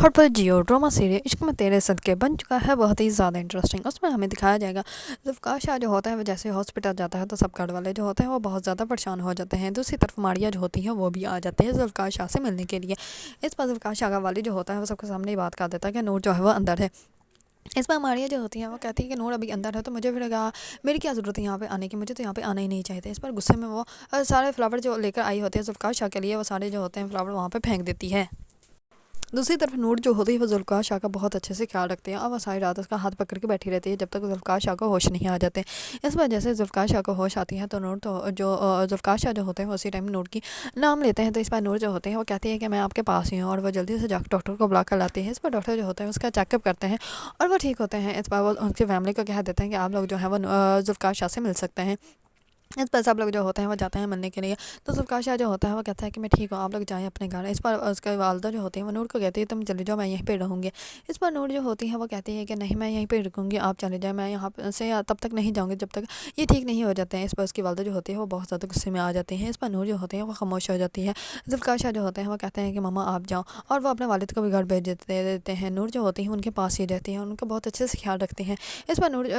Hot पर जियो drama serial इश्क में तेरे सदके बन चुका है बहुत ही ज़्यादा इंटरेस्टिंग। उसमें हमें दिखाया जाएगा ज़ुल्फ़कार शाह जो होता है वो जैसे हॉस्पिटल जाता है तो सब घर वाले जो होते हैं वो बहुत ज़्यादा परेशान हो जाते हैं। दूसरी तरफ मारिया जो होती है वो भी आ जाती है ज़ुल्फ़कार शाह से मिलने के लिए। इस पर ज़ुल्फ़कार शाह का वालिद जो होता है वो सबके सामने ही बात कर देता है कि नूर जो है वो अंदर है। इस पर मारिया जो होती है वो कहती है कि नूर अभी अंदर है तो मुझे फिर कहा मेरी क्या ज़रूरत है यहाँ पे आने की, मुझे तो यहाँ पे आना ही नहीं चाहिए था। इस पर गुस्से में वो सारे फ्लावर जो लेकर आई होती है ज़ुल्फ़कार शाह के लिए वो सारे जो होते हैं फ्लावर वहाँ पे फेंक देती है। दूसरी तरफ नूर जो होती है वो ज़ुल्फ़कार शाह का बहुत अच्छे से ख्याल रखते हैं और वो सारी रात उसका हाथ पकड़ के बैठी रहती है जब तक ज़ुल्फ़कार शाह को होश नहीं आ जाते। इस वजह से ज़ुल्फ़कार शाह को होश आती है तो नूर तो जो ज़ुल्फ़कार शाह जो होते हैं वो उसी टाइम नूर की नाम लेते हैं। तो इस पर नूर जो होते हैं वो कहती है कि मैं आपके पास ही हूँ और वो जल्दी से जाकर डॉक्टर को बुला कर लाती है। इस पर डॉक्टर जो होते हैं उसका चेकअप करते हैं और वो ठीक होते हैं। इस पर वो उनकी फैमिली को कह देते हैं कि आप लोग जो है वो ज़ुल्फ़कार शाह से मिल सकते हैं। इस पर सब लोग जो होते हैं वो जाते हैं मिलने के लिए। तो ज़ुल्फ़कार शाह जो होता है वो कहता है कि मैं ठीक हूँ, आप लोग जाएँ अपने घर। इस पर उसका वालदा जो होती है वो नूर को कहती है तुम चले जाओ, मैं यहीं पे रहूँगी। इस पर नूर जो होती है वो कहती है कि नहीं, मैं यहीं पे रुकूँगी, आप चले जाएँ, मैं यहाँ से तब तक नहीं जाऊँगी जब तक ये ठीक नहीं हो जाते हैं। इस पर उसकी वालदा जो होती है वो बहुत ज़्यादा गुस्से में आ जाती है। इस पर नूर जो होती है वो खामोश हो जाती है। ज़ुल्फ़कार शाह जो होते हैं वो कहते हैं कि मम्मा आप जाओ और वो अपने वालिद को भी घर भेज देते हैं। नूर जो होती है उनके पास ही रहती हैं, उनका बहुत अच्छे से ख्याल रखती हैं। इस पर नूर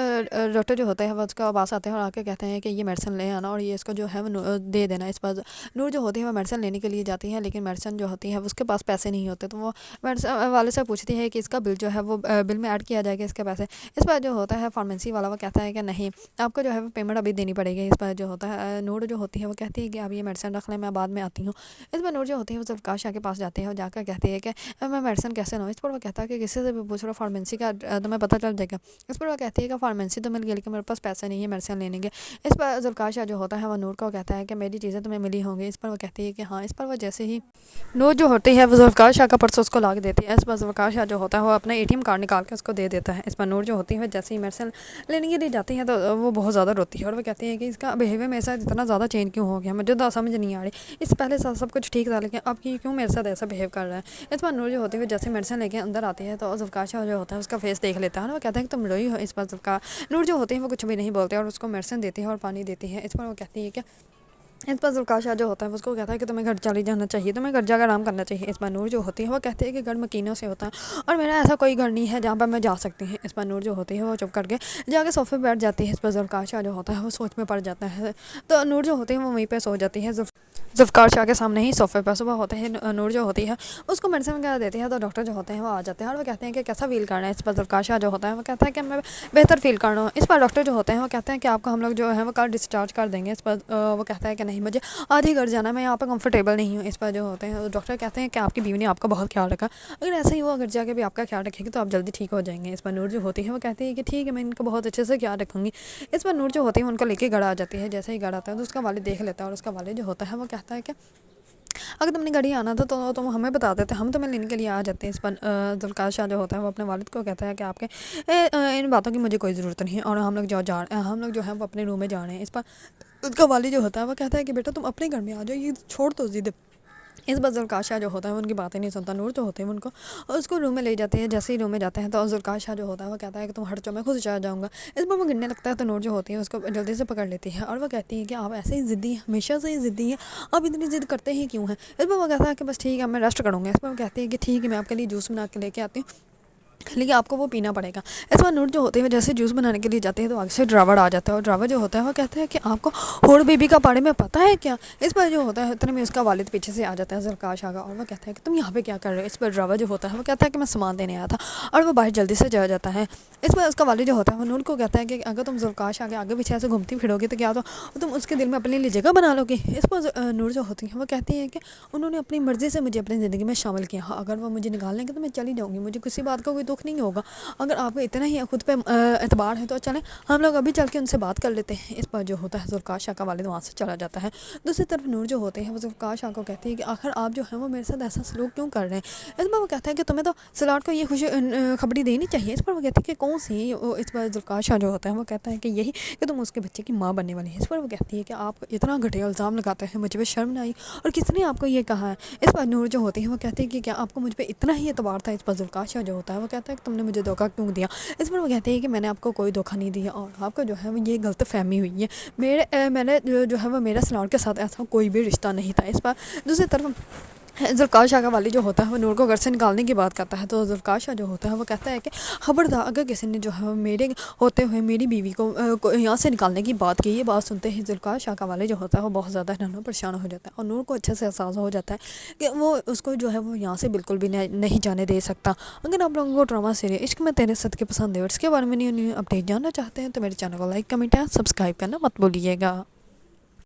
डॉक्टर जो होता है वो उसका पास आते हैं और आके कहते हैं कि ये मेडिसिन ले आना और ये इसको जो है वो दे देना। इस पर नूर जो होती है वो मेडिसिन लेने के लिए जाती है लेकिन मेडिसिन जो होती है उसके पास पैसे नहीं होते तो वो मेडिसिन वाले से पूछती है कि इसका बिल जो है वो बिल में ऐड किया जाएगा इसके पैसे। इस पर जो होता है फार्मेसी वाला वो कहता है कि नहीं, आपको जो है वो पेमेंट अभी देनी पड़ेगी। इस पर जो होता है नूर जो होती है वो कहती है कि आप ये मेडिसिन रख लें, मैं बाद में आती हूँ। इस पर नूर जो होती है वो ज़ुल्फ़कार शाह के पास जाती है और जाकर कहती है कि मैं मेडिसिन कैसे लूँ। इस पर वो कहता है कि किसी से भी पूछ लो, फार्मेसी का तुम्हें पता चल जाएगा। इस पर वो कहती है कि फार्मेसी तो मिल गई लेकिन मेरे पास पैसे नहीं है मेडिसिन लेने के। इस पर ज़ुल्फ़कार शाह जो होता है वो नूर को कहता है कि मेरी चीज़ें तुम्हें मिली होंगी। इस पर वो कहती है कि हाँ। इस पर वो जैसे ही नूर जो होती है वो ज़ुल्फ़कार शाह का पर्स उसको ला के देती है। इस पर ज़ुल्फ़कार शाह जो होता है वो अपना एटीएम कार्ड निकाल के उसको दे देता है। इस पर नूर जो होती है जैसे ही मेडिसिन लेने के लिए जाती है तो वो बहुत ज़्यादा रोती है और वो कहती है कि इसका बिहेवियर मेरे साथ इतना ज़्यादा चेंज क्यों हो गया, मुझे तो समझ नहीं आ रही। इससे पहले सब कुछ ठीक था लेकिन अब ये क्यों मेरे साथ ऐसा बिहेव कर रहा है। इस पर नूर जो होती है जैसे मेडिसिन लेके अंदर आती है तो ज़ुल्फ़कार शाह जो होता है उसका फेस देख लेता है और वो कहता है कि तुम रोई हो। इस पर ज़ुल्फ़कार नूर जो होती है वो कुछ भी नहीं बोलते और उसको मेडिसिन देती है और पानी देती है। इस पर वो कहती है कि इस पर ज़ुल्फ़कार शाह जो होता है उसको कहता है कि तुम्हें घर चले जाना चाहिए, तुम्हें घर जाकर आराम करना चाहिए। इस पर नूर जो होती है वो कहती है कि घर मकीनों से होता है और मेरा ऐसा कोई घर नहीं है जहाँ पर मैं जा सकती हूँ। इस पर नूर जो होती है वो चुप करके जाके सोफे पर बैठ जाती है। इस पर ज़ुल्फ़कार शाह जो होता है वो सोच में पड़ जाता है तो नूर जो होती है वो वहीं पर सो जाती है ज़ुल्फ़कार शाह के सामने ही सोफे पर। सुबह होते हैं नूर जो होती है उसको मेडिसिन वगैरह देती है तो डॉक्टर जो होते हैं वो आ जाते हैं और वो कहते हैं कि कैसा फील करना है। इस पर ज़ुल्फ़कार शाह जो होता है वो कहता है कि मैं बेहतर फील कर रहा हूँ। इस पर डॉक्टर जो होते हैं वो कहते हैं कि आपको हम लोग जो है वो कल डिस्चार्ज कर देंगे। इस पर वो कहता है कि नहीं, मुझे आज ही घर जाना है, मैं यहाँ पर कंफर्टेबल नहीं हूँ। इस पर जो होते हैं डॉक्टर कहते हैं कि आपकी बीवी ने आपका बहुत ख्याल रखा, अगर ऐसा ही हुआ घर जाके भी आपका ख्याल रखेगी तो आप जल्दी ठीक हो जाएंगे। इस पर नूर जो होती है वो कहती है कि ठीक है, मैं इनको बहुत अच्छे से ख्याल रखूँगी। इस पर नूर जो होती है उनको लेके घर आ जाती है। जैसे ही घर आता है तो उसका वालिद देख लेता है और उसका वालिद जो होता है वो कहता है कि अगर तुमने गाड़ी आना था तो तुम हमें बता देते, हम तुम्हें लेने के लिए आ जाते हैं। इस पर ज़ुल्फ़कार शाह जो होता है वो अपने वालिद को कहता है कि आपके इन बातों की मुझे कोई ज़रूरत नहीं है और हम लोग जो है वो अपने रूम में जा रहे हैं। इस पर उसका वालिद जो होता है वो कहता है कि बेटा तुम अपने घर में आ जाओ, ये छोड़ दो ज़िद। इस पर ज़ुल्फ़कार शाह जो होता है वो उनकी बातें नहीं सुनता। नूर जो होते हैं उनको और उसको रूम में ले जाते हैं। जैसे ही रूम में जाते हैं तो ज़ुल्फ़कार शाह जो होता है वो कहता है कि तुम हट जाओ, मैं खुद चला जाऊँगा। इस पर वो गिरने लगता है तो नूर जो होती है उसको जल्दी से पकड़ लेती है और वो कहती है कि आप ऐसे ही ज़िद्दी हैं, हमेशा से ही ज़िद्दी हैं, आप इतनी ज़िद करते ही क्यों हैं। इस पर वो कहता है कि बस ठीक है, मैं रेस्ट करूँगा। इस पर वो कहती है कि ठीक है, मैं आपके लिए जूस बना के लेके आती हूँ लेकिन आपको वो पीना पड़ेगा। इस बार नूर जो होते हैं जैसे जूस बनाने के लिए जाते हैं तो आगे से ड्राइवर आ जाता है और ड्राइवर जो होता है वो कहता है कि आपको होड़ बेबी का बारे में पता है क्या। इस पर जो होता है इतने में उसका वालिद पीछे से आ जाता है ज़ुल्फ़कार शाह का और वो कहता है कि तुम यहाँ पे क्या कर रहे हो। इस पर ड्राइवर जो होता है वो कहता है कि मैं सामान देने आया था और वो बाहर जल्दी से जा जाता है। इस पर उसका वालिद जो होता है वो नूर को कहता है कि अगर तुम ज़ुल्फ़कार शाह के आगे पीछे ऐसे घूमती फिरोगी तो क्या तो तुम उसके दिल में अपने लिए जगह बना लोगी। इस पर नूर जो होती है वो कहती है कि उन्होंने अपनी मर्ज़ी से मुझे अपनी ज़िंदगी में शामिल किया, अगर वो मुझे निकाल लेंगे तो मैं चली जाऊँगी, मुझे किसी बात का कोई दुख नहीं होगा। अगर आपको इतना ही खुद पे एतबार है तो चलें हम लोग अभी चल के उनसे बात कर लेते हैं। इस पर जो होता है ज़ुल्फ़कार शाह का वालिद वहाँ से चला जाता है। दूसरी तरफ नूर जो होते हैं वो ज़ुल्फ़कार शाह को कहती है कि आखिर आप जो है वो मेरे साथ ऐसा सलूक क्यों कर रहे हैं। इस पर वो कहता है कि तुम्हें तो सलाट को ये खुशी खबरी देनी चाहिए। इस पर वो कहती है कि कौन सी। इस पर ज़ुल्फ़कार शाह जो होता है वो कहता है कि यही कि तुम उसके बच्चे की माँ बनने वाली है। इस पर वो कहती है कि आप इतना घटिया इल्ज़ाम लगाते हैं, मुझे पे शर्म नहीं आई और किसने आपको ये कहा है। इस पर नूर जो होती है वो कहती है कि क्या आपको मुझ पर इतना ही एतबार था। इस पर ज़ुल्फ़कार शाह जो होता है वो कहता है कि तुमने मुझे धोखा क्यों दिया। इस पर वो कहते हैं कि मैंने आपको कोई धोखा नहीं दिया और आपका जो है वो ये गलत फहमी हुई है। मैंने जो है वो मेरा सलार के साथ ऐसा कोई भी रिश्ता नहीं था। इस पर दूसरी तरफ ذوالفقار شاہ کا والی جو ہوتا ہے وہ نور کو گھر سے نکالنے کی بات کرتا ہے، تو ذوالفقار شاہ جو ہوتا ہے وہ کہتا ہے کہ خبردار اگر کسی نے جو ہے میرے ہوتے ہوئے میری بیوی کو یہاں سے نکالنے کی بات کی۔ یہ بات سنتے ہی ذوالفقار شاہ کا والی جو ہوتا ہے وہ بہت زیادہ پریشان ہو جاتا ہے، اور نور کو اچھے سے احساس ہو جاتا ہے کہ وہ اس کو جو ہے وہ یہاں سے بالکل بھی نہیں جانے دے سکتا۔ اگر آپ لوگوں کو ڈرامہ سیریل عشق میں تیرے صدقے پسند ہے اور اس کے بارے میں نیو اپڈیٹ جاننا چاہتے ہیں تو میرے چینل کو لائک کمنٹ یا سبسکرائب کرنا مت بھولیے گا۔